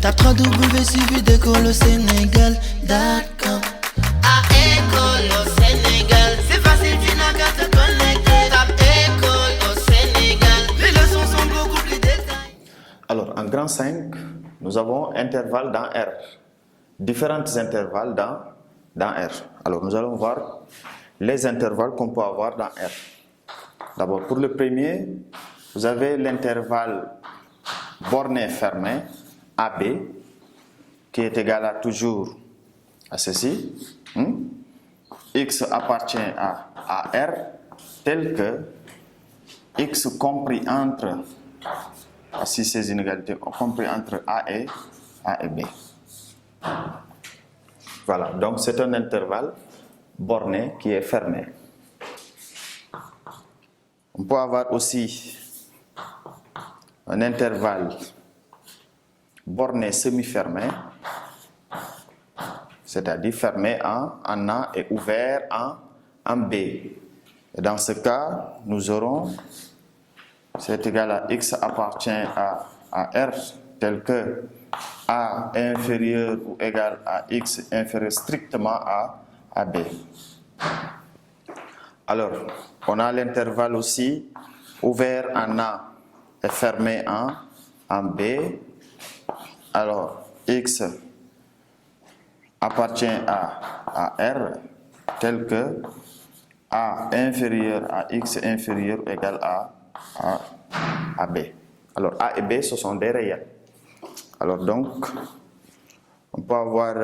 Tape 3W suivi d'école au Sénégal.com. À école au Sénégal, c'est facile, tu n'as qu'à te connecter. Tape école au Sénégal, les leçons sont beaucoup plus détaillées. Alors, en grand 5, nous avons intervalles dans R. Différents intervalles dans R. Alors, nous allons voir les intervalles qu'on peut avoir dans R. D'abord, pour le premier, vous avez l'intervalle borné fermé, AB, qui est égal à toujours à ceci. X appartient à R, tel que X compris entre, si ces inégalités compris entre A et B. Voilà, donc c'est un intervalle borné qui est fermé. On peut avoir aussi un intervalle borné semi-fermé, c'est-à-dire fermé en A et ouvert en B. Et dans ce cas, nous aurons, c'est égal à X appartient à R, tel que A est inférieur ou égal à X inférieur strictement à B. Alors, on a l'intervalle aussi ouvert en A et fermé en B. Alors, X appartient à R, tel que A inférieur à X inférieur ou égal à B. Alors, A et B, ce sont des réels. Alors donc, on peut avoir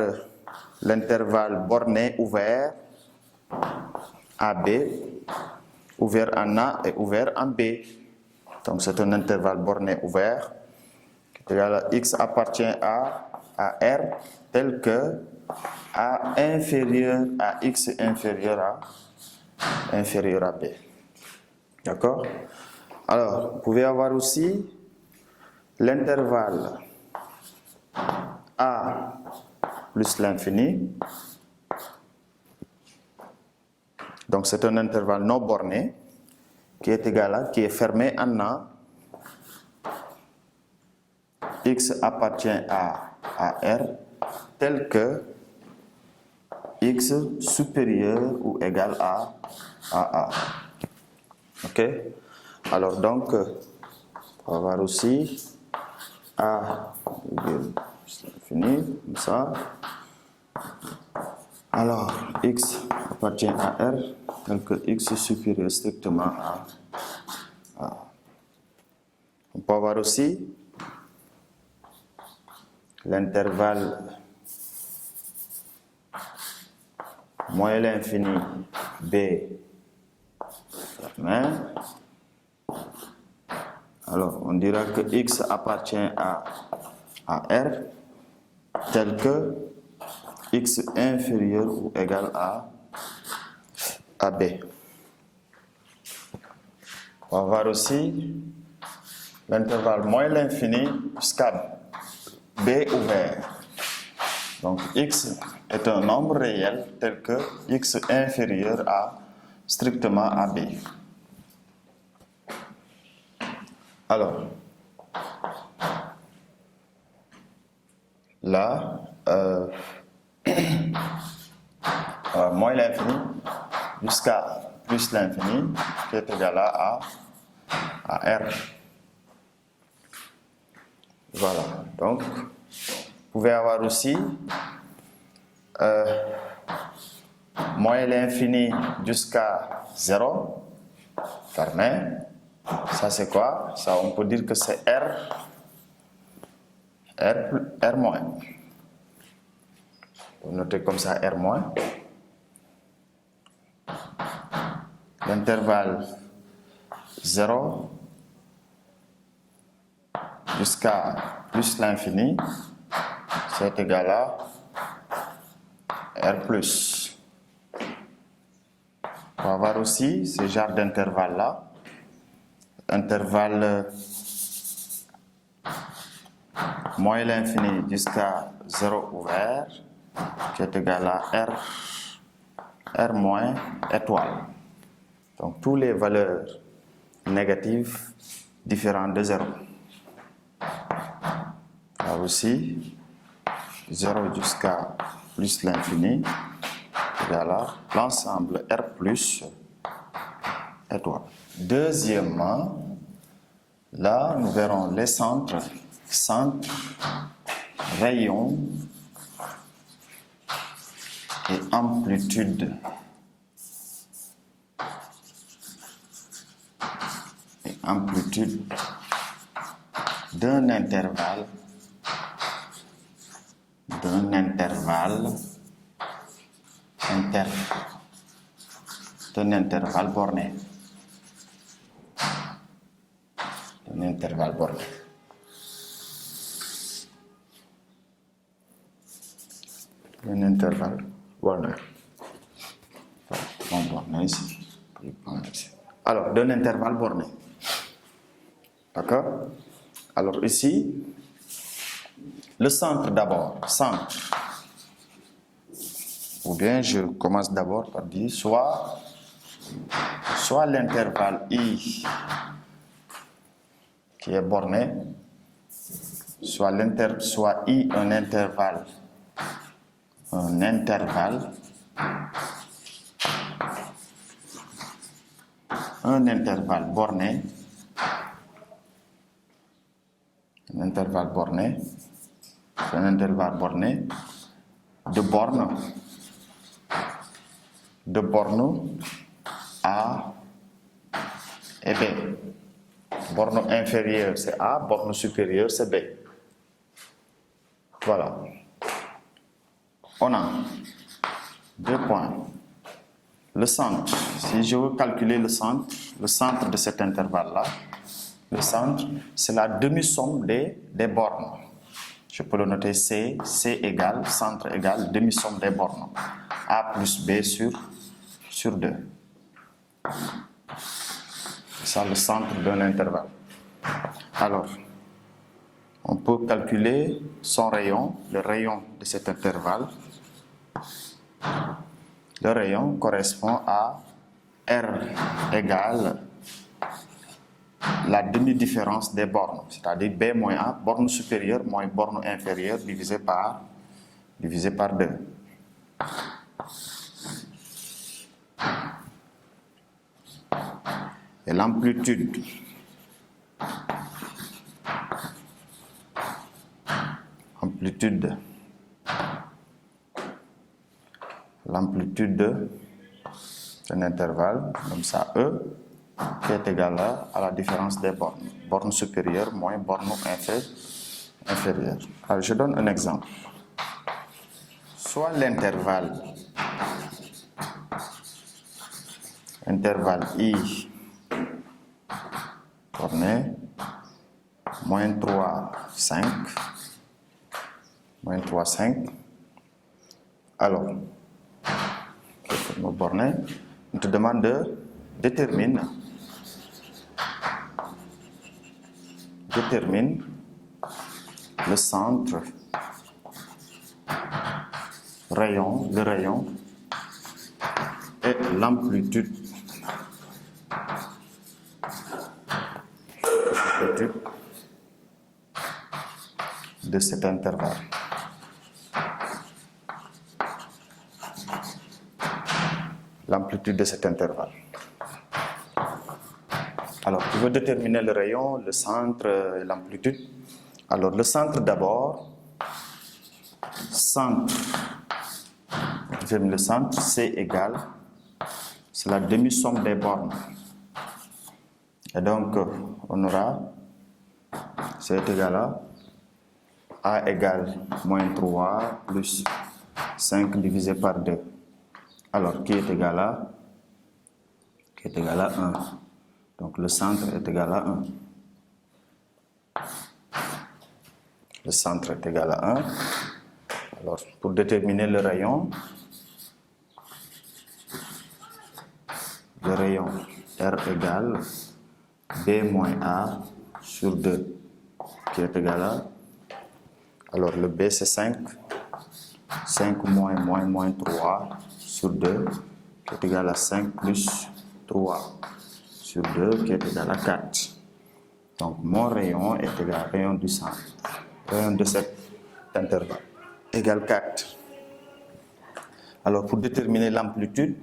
l'intervalle borné ouvert AB, ouvert en A et ouvert en B. Donc c'est un intervalle borné ouvert, qui est égal à X appartient à R, tel que A inférieur à X inférieur à B. D'accord? Alors, vous pouvez avoir aussi l'intervalle A plus l'infini. Donc c'est un intervalle non borné qui est égal à, qui est fermé en A. X appartient à R, tel que X supérieur ou égal à A. Ok? Alors donc, on va voir aussi A infini, comme ça. Alors, X appartient à R, tel que X est supérieur strictement à A. On peut avoir aussi l'intervalle moins l'infini B fermé. Alors, on dira que X appartient à R, tel que X inférieur ou égal à B. On va voir aussi l'intervalle moins l'infini jusqu'à B ouvert. Donc X est un nombre réel tel que X inférieur à strictement à B. Alors, là, moins l'infini jusqu'à plus l'infini qui est égal à R. Voilà, donc vous pouvez avoir aussi moins l'infini jusqu'à 0 fermé. Ça c'est quoi? Ça on peut dire que c'est R moins. Vous notez comme ça R moins. L'intervalle 0 jusqu'à plus l'infini, c'est égal à R plus. On va voir aussi ce genre d'intervalle-là. Intervalle moins l'infini jusqu'à 0 ouvert, qui est égal à R moins étoile. Donc, toutes les valeurs négatives différentes de 0. On va aussi 0 jusqu'à plus l'infini égale à l'ensemble R plus étoile. Deuxièmement, là, nous verrons les centres, rayons et amplitude. D'un intervalle borné. Alors, d'un intervalle borné. D'accord? Alors ici, le centre d'abord, ou bien je commence d'abord par dire soit l'intervalle I qui est borné, soit I un intervalle borné, un intervalle borné de bornes A et B. Borne inférieure c'est A, borne supérieure c'est B. Voilà. On a 2 points. Le centre, si je veux calculer le centre de cet intervalle-là, le centre, c'est la demi-somme des bornes. Je peux le noter C égale, centre égale demi-somme des bornes. A plus B sur 2. C'est ça le centre d'un intervalle. Alors, on peut calculer son rayon, le rayon de cet intervalle. Le rayon correspond à R égale la demi-différence des bornes, c'est-à-dire B moins A, borne supérieure moins borne inférieure divisé par 2. Et l'amplitude d'un intervalle, comme ça, E, qui est égal à la différence des bornes. Borne supérieure moins borne inférieure. Alors, je donne un exemple. Soit l'intervalle I borné moins 3, 5. Alors, borné, on te demande de détermine le centre, le rayon et l'amplitude de cet intervalle. L'amplitude de cet intervalle. Alors, tu veux déterminer le rayon, le centre et l'amplitude. Alors, le centre d'abord. Le centre, C égale, c'est la demi-somme des bornes. Et donc, on aura, C est égal à A égale moins 3 plus 5 divisé par 2. Alors, qui est égal à 1. Donc, le centre est égal à 1. Le centre est égal à 1. Alors, pour déterminer le rayon R égale B moins A sur 2, qui est égal à, alors le B c'est 5 moins 3 sur 2, qui est égal à 5 plus 3 sur 2, qui est égal à 4. Donc mon rayon est égal à rayon du centre rayon de cet intervalle, égale 4. Alors, pour déterminer l'amplitude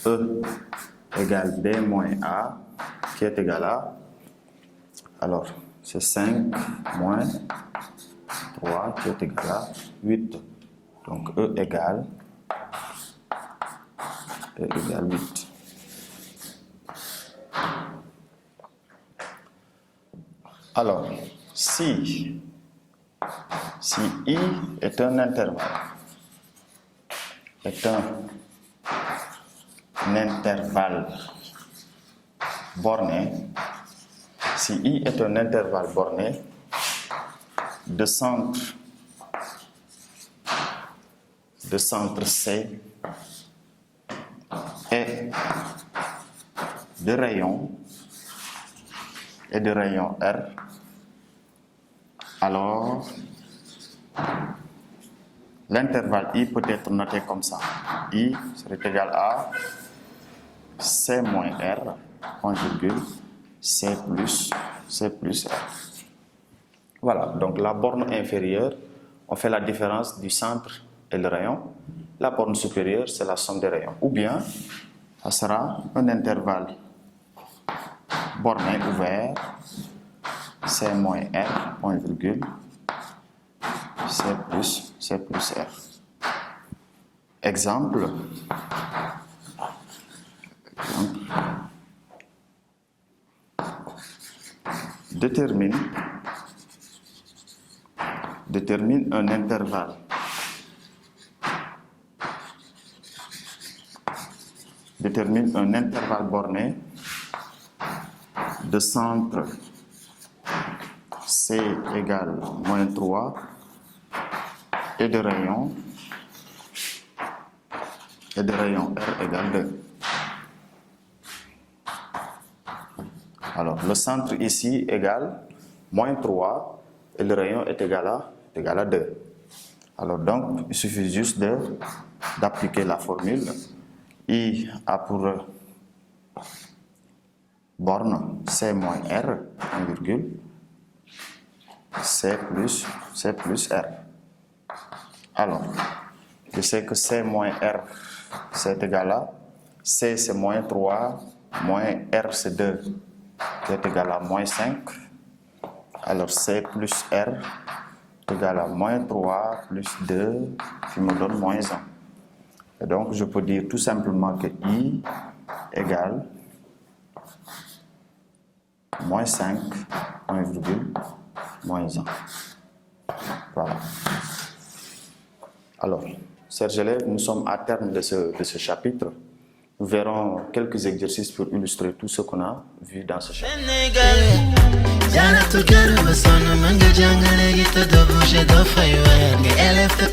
E égale B moins A, qui est égal à, alors, c'est 5 moins 3 qui est égal à 8. Donc, E égale 8. Alors, si I est un intervalle, borné, si I est un intervalle borné de centre C et de rayon R, alors l'intervalle I peut être noté comme ça. I serait égal à C moins R, point virgule, C plus R. Voilà, donc la borne inférieure, on fait la différence du centre et le rayon. La borne supérieure, c'est la somme des rayons. Ou bien, ça sera un intervalle borné ouvert, C moins R, point virgule, C plus R. Exemple. Détermine un intervalle borné de centre C égale moins 3 et de rayon R égale 2. Alors, le centre ici égale moins 3 et le rayon est égal à 2. Alors donc, il suffit juste d'appliquer la formule. I a pour borne C moins R, un virgule, C plus R. Alors, je sais que C moins R, c'est égal à C, c'est moins 3, moins R, c'est 2, qui est égal à moins 5. Alors, C plus R est égal à moins 3 plus 2, qui me donne moins 1. Et donc, je peux dire tout simplement que I égale moins 5, point virgule, moins 1. Voilà. Alors, chers élèves, nous sommes à terme de ce chapitre. Nous verrons quelques exercices pour illustrer tout ce qu'on a vu dans ce chapitre. Jana to garu masona manga jangale gita do bushe do faiwa. Elef to